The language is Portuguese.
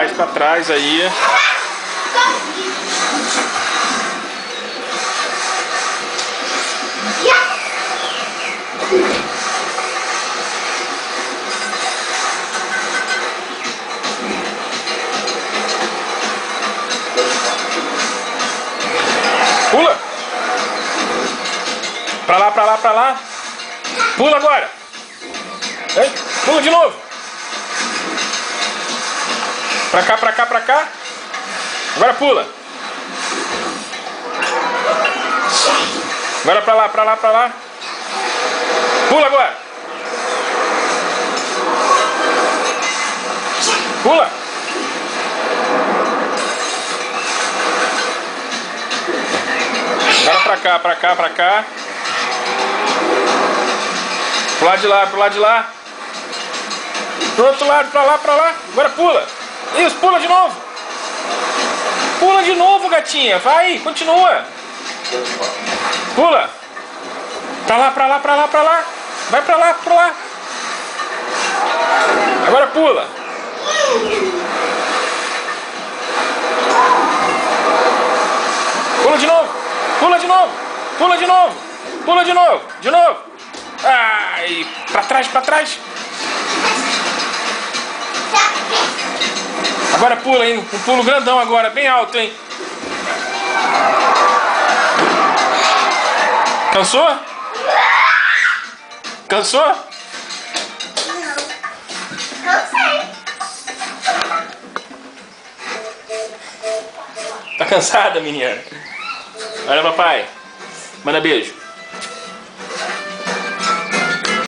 pra trás aí. Pula! Pra lá, pra lá, pra lá. Pula agora! Ei, pula de novo! Pra cá, pra cá, pra cá. Agora pula! Agora pra lá, pra lá, pra lá. Pula agora! Pula! Agora pra cá, pra cá, pra cá. Pro lado de lá, pro lado de lá. Pro outro lado, pra lá, pra lá. Agora pula. Isso, pula de novo. Pula de novo, gatinha. Vai, continua. Pula. Pra lá, pra lá, pra lá, pra lá. Vai pra lá, pra lá. Agora pula. Pula de novo. Pula de novo. Pula de novo. Pula de novo. De novo. Ai, pra trás, pra trás. Agora pula, hein? Um pulo grandão agora, bem alto, hein? Cansou? Cansou? Não. Cansei. Tá cansada, menina? Olha, papai. Manda beijo.